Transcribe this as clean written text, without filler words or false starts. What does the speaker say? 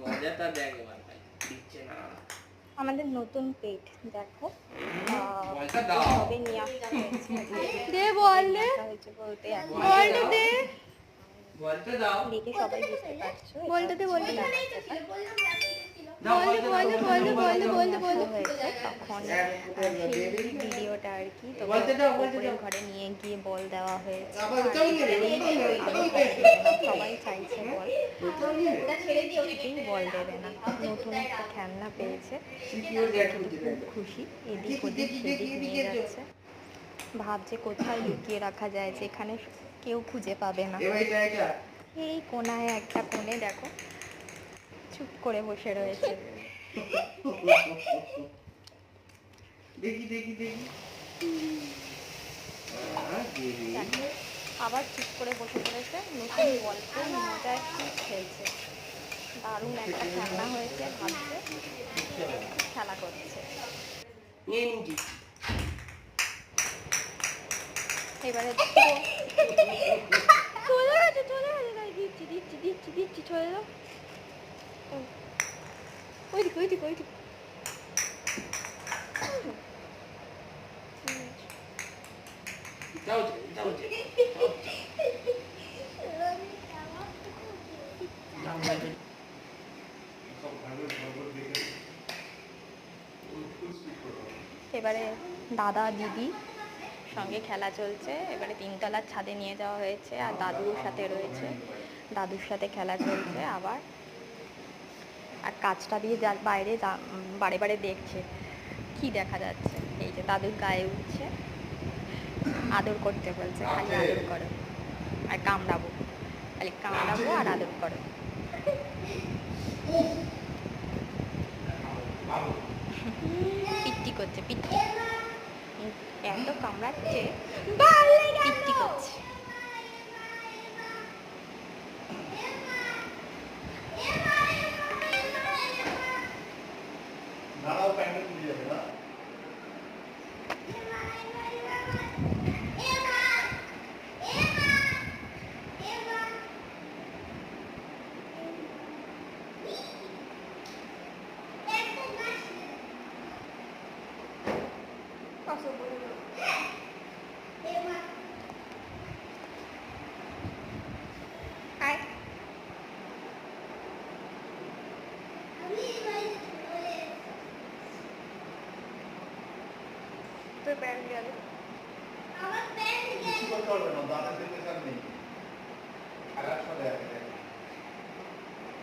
মজাটা দেখ এবার ভাই, দিচ্ছে না। আমাদের নতুন পেট দেখো, বলটা দাও। সবে নিয়ে আসা হয়েছে। দে বল দে, হয়েছে বলতে বলটা দে, বলটা দাও। দেখে সবাই বুঝতে পারছো বলটা দে, বলটা দে, দাও, বলতে বলটা দাও, বলতে বলতে বলতে বলতে হয়েছে তখন সেই ভিডিওটা আর কি তো বলতে দাও, বলতে উপরের দাও। ঘরে নিয়ে গিয়ে বল দেওয়া হয়েছে। আবার ওটাও নেবে, ওটাও নেবে, ওটাও নেবে। সবাই চাইছে বল, ওটাও নেবে। কিছুতেই বল দেবে না। নতুন একটা খেলনা পেয়েছে, সিকিউর গ্যাট করতে খুব দেবে। খুশি, এদিক ওদিক সেদিক নিয়ে যাচ্ছে, ভাবছে কোথায় লুকিয়ে রাখা যায় যেখানে কেউ খুঁজে পাবে না। এবার এটা এই কোনায় একটা কোণে দেখো চুপ করে বসে রয়েছে। দেখি দেখি দেখি। দেখো, আবার চুপ করে বসে পড়েছে, নতুন গল্প মজায় খুব খেলছে, দারুণ একটা খেলনা হয়েছে, ভাবছে খেলা করছে। নিয়ে নিচ্ছি। এবারে চলে গেছে চলে গেছে, তাই দিচ্ছি দিচ্ছি দিচ্ছি দিচ্ছি, চলে যাও ওইদিকে ওইদিকে ওইদিকে। যাও যাও এবারে দাদা দিদি সঙ্গে খেলা চলছে। এবারে তিনতলার ছাদে নিয়ে যাওয়া হয়েছে, আর দাদুর সাথে রয়েছে, দাদুর সাথে খেলা চলছে আবার। আর কাজটা দিয়ে যার বাইরে বারে বারে দেখছে কি দেখা যাচ্ছে। এই যে দাদুর গায়ে উঠছে, আদর করতে বলছে, খালি আদর করো আর কামড়াবো, খালি কামড়াবো আর আদর করো। পিট্টি করছে, পিট্টি, এত কামড়াচ্ছে পিট্টি করছে। দাঁড়াও, প্যান্টটা খুলে যাবে না? তোর প্যান্ট গেল। কিছু করতে পারবে না, দাঁড়াতে নেই।